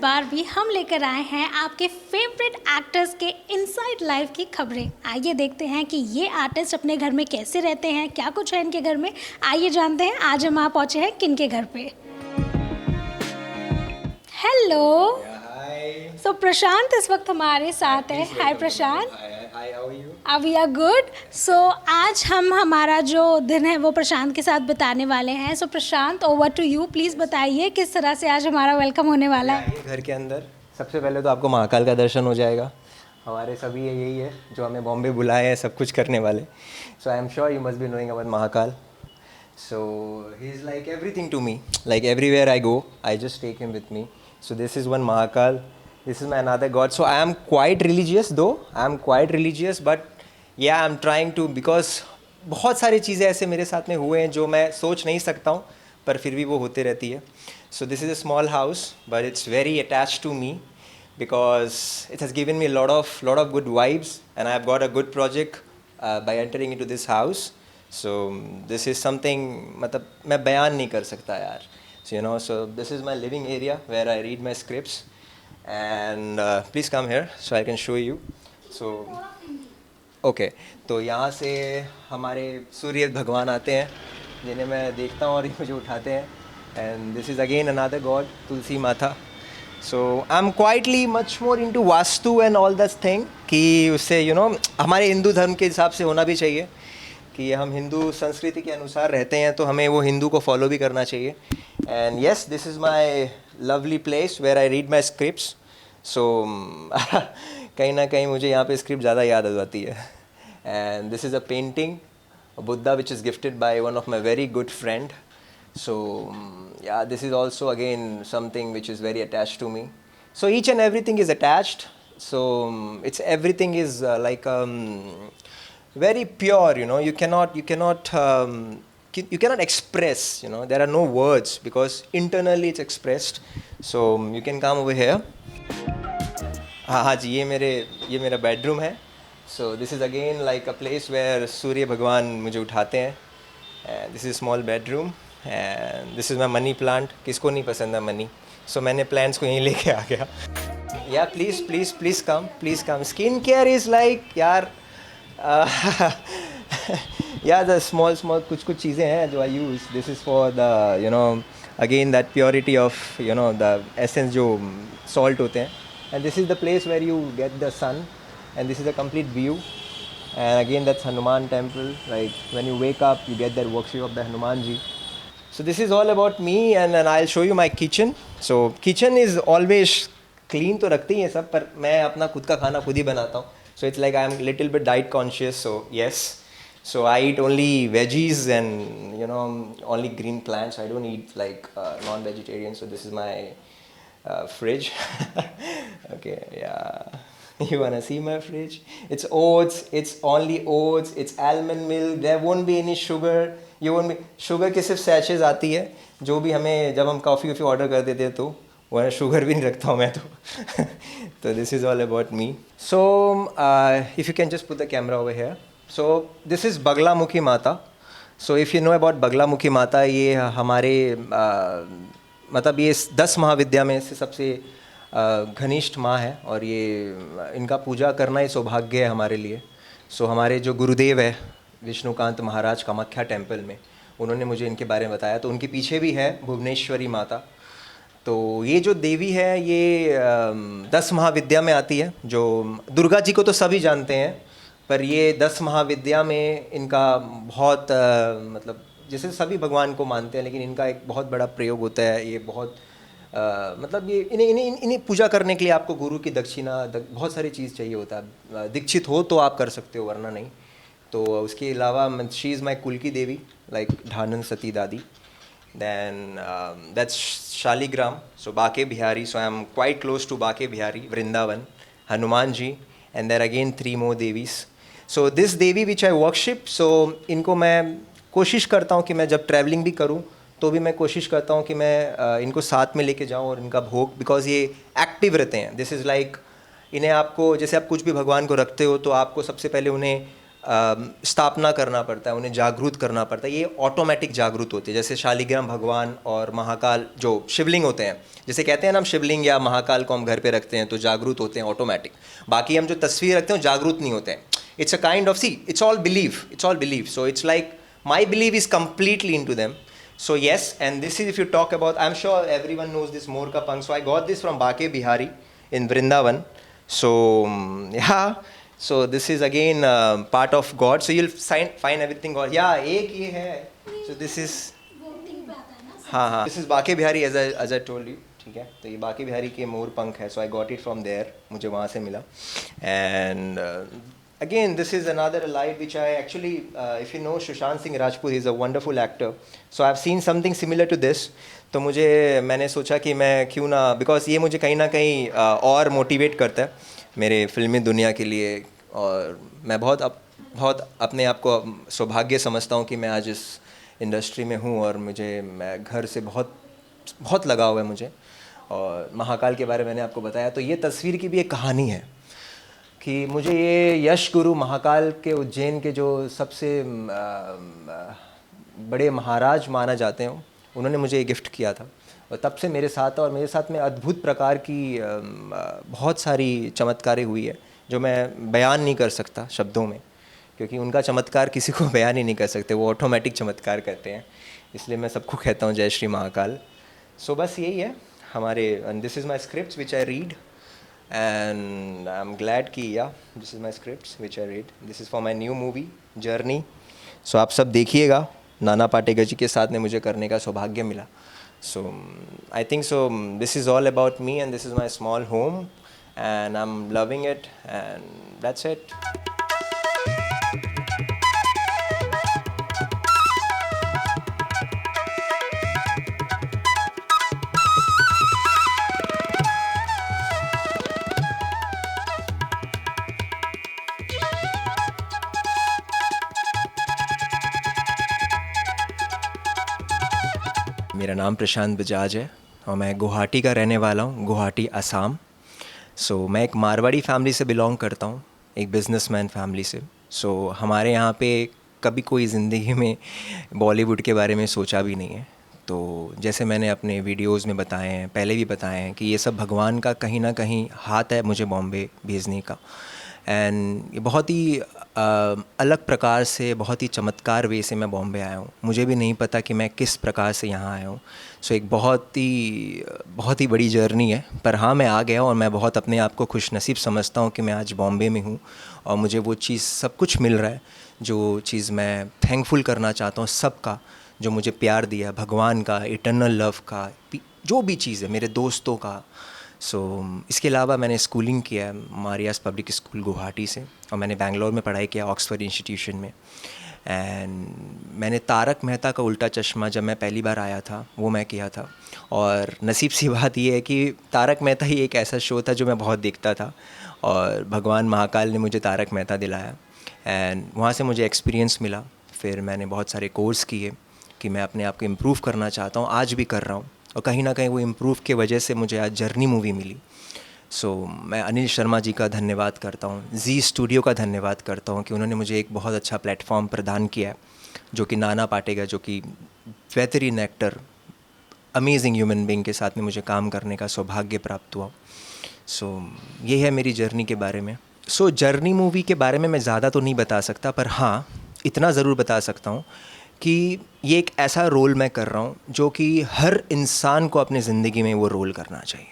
बार भी हम लेकर आए हैं आपके फेवरेट एक्टर्स के इनसाइड लाइफ की खबरें। आइए देखते हैं कि ये आर्टिस्ट अपने घर में कैसे रहते हैं, क्या कुछ है इनके घर में। आइए जानते हैं आज हम पहुंचे हैं किन के घर पे। हेलो। Hi. सो प्रशांत इस वक्त हमारे साथ है। Please hi welcome. Prashant. Hi, how are you? We are good. So आज हम हमारा जो दिन है वो प्रशांत के साथ बिताने वाले हैं। सो प्रशांत, ओवर टू यू। प्लीज़ बताइए किस तरह से आज हमारा वेलकम होने वाला है। आइए घर के अंदर। सबसे पहले तो आपको महाकाल का दर्शन हो जाएगा। हमारे सभी यही है जो हमें बॉम्बे बुलाए हैं सब कुछ करने वाले। So I am sure you must be knowing about Mahakal. So he is like everything to me. Like everywhere I go, I just take him with me. So this is one Mahakal. This is my another god. So I am quite religious though. I am quite religious, but yeah, I'm trying to because बहुत सारी चीज़ें ऐसे मेरे साथ में हुए हैं जो मैं सोच नहीं सकता हूँ, पर फिर भी वो होते रहती है. So this is a small house, but it's very attached to me because it has given me a lot of good vibes, and I have got a good project by entering into this house. So this is something मतलब मैं बयान नहीं कर सकता यार. So you know, so this is my living area where I read my scripts, and please come here so I can show you. So okay, तो यहाँ से हमारे सूर्य भगवान आते हैं जिन्हें मैं देखता हूँ और ये मुझे उठाते हैं. And this is again another god, तुलसी माता. So I'm quietly much more into vastu and all that thing कि उससे you know हमारे हिंदू धर्म के हिसाब से होना भी चाहिए कि हम हिंदू संस्कृति के अनुसार रहते हैं तो हमें वो हिंदू को फॉलो भी करना चाहिए. And yes, this is my lovely place where I read my scripts. So कहीं ना कहीं मुझे यहाँ पे स्क्रिप्ट ज़्यादा याद आ जाती है. And this is a painting Buddha which is gifted by one of my very good friend. So yeah this is also again something which is very attached to me. So each and everything is attached. So it's everything is like very pure, you know. You cannot express, you know. There are no words because internally it's expressed. So you can come over here. हाँ जी, ये मेरा bedroom है. So this is again like a place where सूर्य भगवान मुझे उठाते हैं. And this is a small bedroom. And this is my money plant. किसको नहीं पसंद है मनी. So मैंने plants को यहीं लेके आ गया. Yeah, please come. Skin care is like यार yeah, the small कुछ चीज़ें हैं जो I use. This is for the you know again that purity of you know the essence जो salt होते हैं. And this is the place where you get the sun, and this is the complete view. And again that's Hanuman temple. Like when you wake up, you get that worship of the Hanuman ji. So this is all about me, and then I'll show you my kitchen. So kitchen is always clean तो रखते ही हैं सब, पर मैं अपना खुद का खाना खुद ही बनाता हूँ. So it's like I'm a little bit diet conscious. So yes, so I eat only veggies and you know only green plants. I don't eat like non-vegetarian. So this is my fridge. Okay, yeah. You wanna see my fridge? It's oats. It's only oats. It's almond milk. There won't be any sugar. You won't be sugar की सिर्फ sachets आती है जो भी हमें जब हम coffee order कर देते हैं तो वरना शुगर भी नहीं रखता हूँ मैं तो. तो this is all about me. So if you can just put the camera over here. So this is Bagalamukhi Mata. So if you know about Bagalamukhi Mata, ये हमारे मतलब ये 10 महाविद्या में से सबसे घनिष्ठ माँ है और ये इनका पूजा करना ही सौभाग्य है हमारे लिए. सो हमारे जो गुरुदेव है विष्णुकांत महाराज कामाख्या टेम्पल में, उन्होंने मुझे इनके बारे में बताया. तो उनके पीछे भी है भुवनेश्वरी माता. तो ये जो देवी है ये 10 महाविद्या में आती है. जो दुर्गा जी को तो सभी जानते हैं, पर ये 10 महाविद्या में इनका बहुत मतलब जैसे सभी भगवान को मानते हैं, लेकिन इनका एक बहुत बड़ा प्रयोग होता है. ये बहुत मतलब ये इन्हें पूजा करने के लिए आपको गुरु की दक्षिणा बहुत सारी चीज़ चाहिए होता है. दीक्षित हो तो आप कर सकते हो, वरना नहीं. तो उसके अलावा शी इज़ माई कुल की देवी, लाइक ढानन सती दादी. Then that's Shaligram, so Bake Bihari. So I'm quite close to Bake Bihari, Vrindavan, Hanumanji, and there again 3 more devis. So this devi which I worship, so इनको मैं कोशिश करता हूँ कि मैं जब ट्रैवलिंग भी करूँ तो भी मैं कोशिश करता हूँ कि मैं इनको साथ में लेके जाऊँ और इनका भोग, बिकॉज ये एक्टिव रहते हैं. दिस इज़ लाइक इन्हें आपको जैसे आप कुछ भी भगवान को रखते हो तो आपको सबसे पहले उन्हें स्थापना करना पड़ता है, उन्हें जागरूक करना पड़ता है। ये ऑटोमेटिक जागरूक होते हैं, जैसे शालिग्राम भगवान और महाकाल जो शिवलिंग होते हैं, जैसे कहते हैं ना हम शिवलिंग या महाकाल को हम घर पे रखते हैं तो जागरूक होते हैं ऑटोमेटिक। बाकी हम जो तस्वीर रखते हैं जागरूक नहीं होते हैं। It's a kind of, see it's all believe, so it's like my believe is completely into them. So yes, and this is, if you talk about, I'm sure everyone knows this Mor Ka Pank. So I got this from Bake Bihari in Vrindavan. So yeah, so this is again part of God. So you'll find everything God. Yeah, एक ये है. So this is, हाँ, this is Bake Bihari as I told you. ठीक है, तो ये बाके बिहारी के मोर पंख है. So I got it from there, मुझे वहाँ से मिला. And again, this is another light which I actually, if you know Sushant Singh Rajput, he's a wonderful actor. So I've seen something similar to this. तो मैंने सोचा कि मैं क्यों ना, बिकॉज ये मुझे कहीं ना कहीं और मोटिवेट करता है मेरे फिल्मी दुनिया के लिए. और मैं बहुत अपने आप को सौभाग्य समझता हूँ कि मैं आज इस इंडस्ट्री में हूँ. और मैं घर से बहुत लगाव है मुझे. और महाकाल के बारे में मैंने आपको बताया. तो ये तस्वीर की भी एक कहानी है कि मुझे ये यश गुरु महाकाल के उज्जैन के जो सबसे बड़े महाराज माना जाते हैं, उन्होंने मुझे ये गिफ्ट किया था. और तब से मेरे साथ, और मेरे साथ में अद्भुत प्रकार की बहुत सारी चमत्कारें हुई है जो मैं बयान नहीं कर सकता शब्दों में, क्योंकि उनका चमत्कार किसी को बयान ही नहीं कर सकते. वो ऑटोमेटिक चमत्कार करते हैं. इसलिए मैं सबको कहता हूँ जय श्री महाकाल. सो बस यही है हमारे. And this is my script which I read. And I'm glad कि this is my scripts which I read. This is for my new movie Journey. So आप सब देखिएगा. नाना पाटेकर जी के साथ में मुझे करने का सौभाग्य मिला. So I think so this is all about me and this is my small home and I'm loving it and that's it. मेरा नाम प्रशांत बजाज है और मैं गुवाहाटी का रहने वाला हूँ, गुवाहाटी असम. सो मैं एक मारवाड़ी फैमिली से बिलोंग करता हूँ, एक बिजनेसमैन फैमिली से. सो हमारे यहाँ पे कभी कोई ज़िंदगी में बॉलीवुड के बारे में सोचा भी नहीं है. तो जैसे मैंने अपने वीडियोस में बताए हैं, पहले भी बताए हैं कि ये सब भगवान का कहीं ना कहीं हाथ है मुझे बॉम्बे भेजने का. एंड ये बहुत ही अलग प्रकार से, बहुत ही चमत्कार वे से मैं बॉम्बे आया हूँ. मुझे भी नहीं पता कि मैं किस प्रकार से यहाँ आया हूँ. सो एक बहुत ही बड़ी जर्नी है. पर हाँ, मैं आ गया और मैं बहुत अपने आप को खुशनसीब समझता हूँ कि मैं आज बॉम्बे में हूँ और मुझे वो चीज़ सब कुछ मिल रहा है जो चीज़ मैं थैंकफुल करना चाहता हूँ सबका, जो मुझे प्यार दिया, भगवान का, इटर्नल लव का, जो भी चीज़ है, मेरे दोस्तों का. सो इसके अलावा मैंने स्कूलिंग किया है मारियास पब्लिक स्कूल गुवाहाटी से और मैंने बेंगलोर में पढ़ाई किया ऑक्सफोर्ड इंस्टीट्यूशन में. एंड मैंने तारक मेहता का उल्टा चश्मा जब मैं पहली बार आया था वो मैं किया था. और नसीब सी बात ये है कि तारक मेहता ही एक ऐसा शो था जो मैं बहुत देखता था और भगवान महाकाल ने मुझे तारक मेहता दिलाया. एंड वहाँ से मुझे एक्सपीरियंस मिला. फिर मैंने बहुत सारे कोर्स किए कि मैं अपने आप को इम्प्रूव करना चाहता हूँ, आज भी कर रहा हूँ. और कहीं ना कहीं वो इम्प्रूव के वजह से मुझे आज जर्नी मूवी मिली. सो मैं अनिल शर्मा जी का धन्यवाद करता हूँ, जी स्टूडियो का धन्यवाद करता हूँ कि उन्होंने मुझे एक बहुत अच्छा प्लेटफॉर्म प्रदान किया है, जो कि नाना पाटेकर, जो कि बेहतरीन एक्टर, अमेजिंग ह्यूमन बीइंग के साथ में मुझे काम करने का सौभाग्य प्राप्त हुआ. सो ये है मेरी जर्नी के बारे में. सो जर्नी मूवी के बारे में मैं ज़्यादा तो नहीं बता सकता, पर हाँ इतना ज़रूर बता सकता हूँ कि ये एक ऐसा रोल मैं कर रहा हूँ जो कि हर इंसान को अपनी ज़िंदगी में वो रोल करना चाहिए.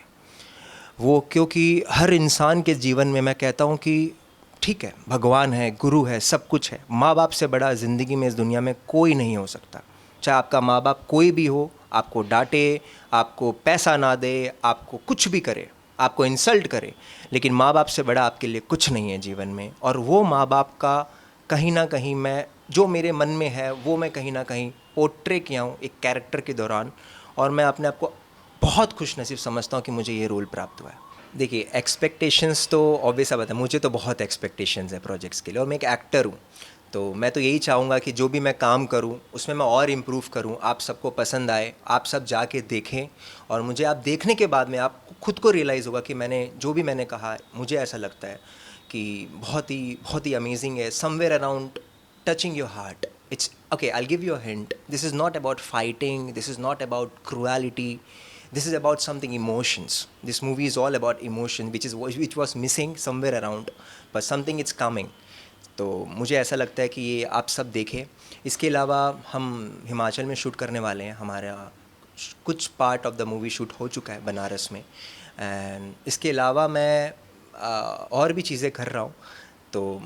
वो क्योंकि हर इंसान के जीवन में मैं कहता हूँ कि ठीक है, भगवान है, गुरु है, सब कुछ है. माँ बाप से बड़ा ज़िंदगी में इस दुनिया में कोई नहीं हो सकता. चाहे आपका माँ बाप कोई भी हो, आपको डांटे, आपको पैसा ना दे, आपको कुछ भी करे, आपको इंसल्ट करे, लेकिन माँ बाप से बड़ा आपके लिए कुछ नहीं है जीवन में. और वो माँ बाप का कहीं ना कहीं मैं, जो मेरे मन में है वो मैं कहीं ना कहीं पोर्ट्रे किया हूँ एक कैरेक्टर के दौरान. और मैं अपने आप को बहुत खुशनसीब समझता हूँ कि मुझे ये रोल प्राप्त हुआ है. देखिए, एक्सपेक्टेशंस तो ऑब्वियस सा बात है, मुझे तो बहुत एक्सपेक्टेशंस है प्रोजेक्ट्स के लिए. और मैं एक एक्टर हूँ, तो मैं तो यही चाहूँगा कि जो भी मैं काम करूँ उसमें मैं और इम्प्रूव करूँ, आप सबको पसंद आए, आप सब जाके देखें. और मुझे आप देखने के बाद में आप खुद को रियलाइज़ होगा कि मैंने जो भी मैंने कहा, मुझे ऐसा लगता है कि बहुत ही अमेजिंग है, somewhere around touching your heart. It's okay, I'll give you a hint. This is not about fighting, this is not about cruelty, this is about something emotions. This movie is all about emotion, which was missing somewhere around, but something it's coming. तो मुझे ऐसा लगता है कि ये आप सब देखें. इसके अलावा हम हिमाचल में शूट करने वाले हैं. हमारा कुछ part of the movie shoot हो चुका है बनारस में, एंड इसके अलावा मैं और भी चीज़ें कर रहा हूँ. तो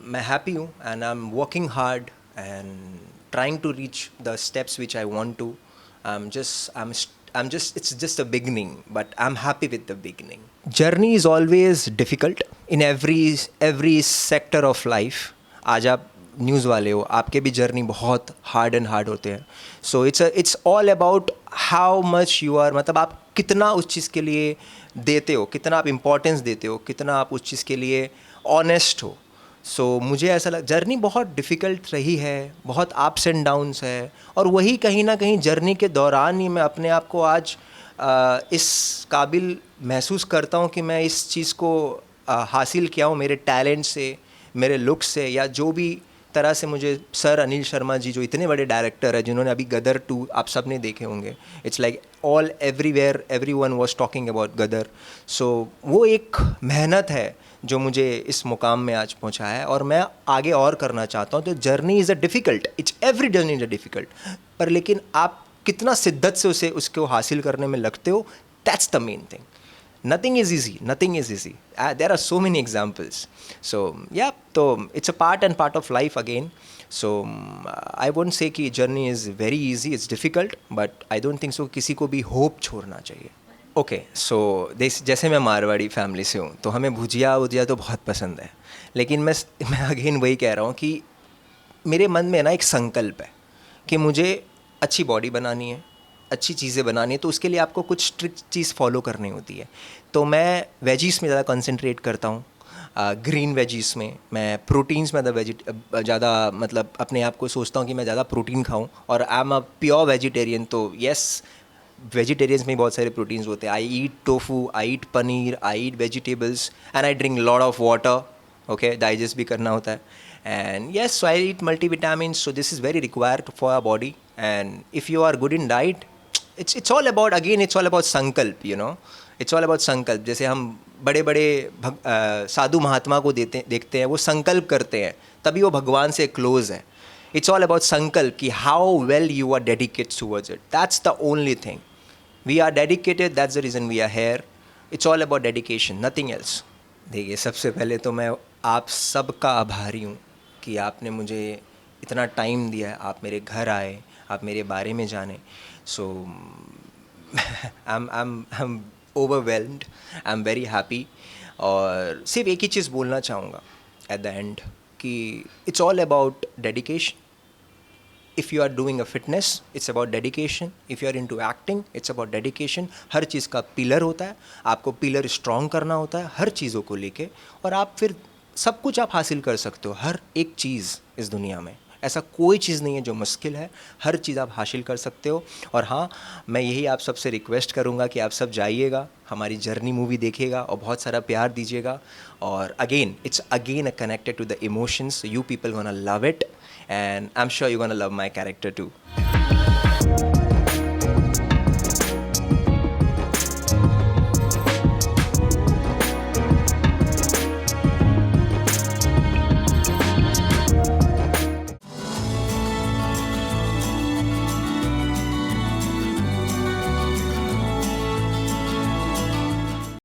मैं हैप्पी हूँ, and I am working hard and trying to reach the steps which I want to. It's just a beginning, but I'm happy with the beginning. Journey is always difficult in every sector of life. आज आप news वाले हो, आपके भी journey बहुत hard होते हैं. So it's all about how much you are, मतलब आप कितना उस चीज़ के लिए देते हो, कितना आप इम्पोर्टेंस देते हो, कितना आप उस चीज़ के लिए ऑनेस्ट हो. सो मुझे ऐसा जर्नी बहुत डिफ़िकल्ट रही है, बहुत अप्स एंड डाउन्स है, और वही कहीं ना कहीं जर्नी के दौरान ही मैं अपने आप को आज इस काबिल महसूस करता हूँ कि मैं इस चीज़ को हासिल किया हूँ मेरे टैलेंट से, मेरे लुक से, या जो भी तरह से मुझे सर अनिल शर्मा जी जो इतने बड़े डायरेक्टर है, जिन्होंने अभी गदर 2 आप सब ने देखे होंगे. It's like all everywhere everyone was talking about Gadar. So वो एक मेहनत है जो मुझे इस मुकाम में आज पहुंचा है, और मैं आगे और करना चाहता हूं. तो journey is a difficult, it's every journey is a difficult, पर लेकिन आप कितना शिद्दत से उसको हासिल करने में लगते हो, that's the main thing. Nothing is easy. There are so many examples. So yeah, so it's a part of life again. So I won't say कि journey is very easy, it's difficult, but I don't think so किसी को भी hope छोड़ना चाहिए. Okay, so जैसे मैं Marwari family से हूँ, तो हमें भुजिया तो बहुत पसंद है, लेकिन मैं अगेन वही कह रहा हूँ कि मेरे मन में ना एक संकल्प है कि मुझे अच्छी बॉडी बनानी है, अच्छी चीज़ें बनानी है, तो उसके लिए आपको कुछ स्ट्रिक्ट चीज़ फॉलो करनी होती है. तो मैं वेजीज़ में ज़्यादा कंसंट्रेट करता हूँ, ग्रीन वेजीज़ में. मैं प्रोटीन्स में ज़्यादा मतलब अपने आप को सोचता हूँ कि मैं ज़्यादा प्रोटीन खाऊँ, और I am a pure vegetarian. तो येस, वेजिटेरियंस में बहुत सारे प्रोटीन्स होते हैं. I eat tofu, I eat paneer, I eat vegetables, and I drink lot of water. Okay, digest भी करना होता है. And yes, so I eat multivitamins, so this is very required for our body. And if you are good in diet, it's all about संकल्प, you know. It's all about संकल्प. जैसे हम बड़े बड़े साधु महात्मा को देखते हैं, वो संकल्प करते हैं, तभी वो भगवान से क्लोज है. It's all about संकल्प, कि how well you are dedicated towards it. That's the only thing. We are dedicated, that's the reason we are here. It's all about dedication, nothing else. देखिए, सबसे पहले तो मैं आप सबका आभारी हूँ कि आपने मुझे इतना टाइम दिया, आप मेरे घर आए, आप मेरे बारे में जाने. So I am overwhelmed, I am very happy. और सिर्फ एक ही चीज़ बोलना चाहूँगा एट द एंड, कि it's all about dedication. If you are doing a fitness, it's about dedication. If you are into acting, it's about dedication. हर चीज़ का pillar होता है, आपको पिलर स्ट्रॉन्ग करना होता है हर चीज़ों को लेके, और आप फिर सब कुछ आप हासिल कर सकते हो. हर एक चीज़ इस दुनिया में, ऐसा कोई चीज़ नहीं है जो मुश्किल है, हर चीज़ आप हासिल कर सकते हो. और हाँ, मैं यही आप सबसे रिक्वेस्ट करूँगा कि आप सब जाइएगा, हमारी जर्नी मूवी देखिएगा, और बहुत सारा प्यार दीजिएगा. और again it's again connected to the emotions. You people gonna love it, and I'm sure you're gonna love my character too.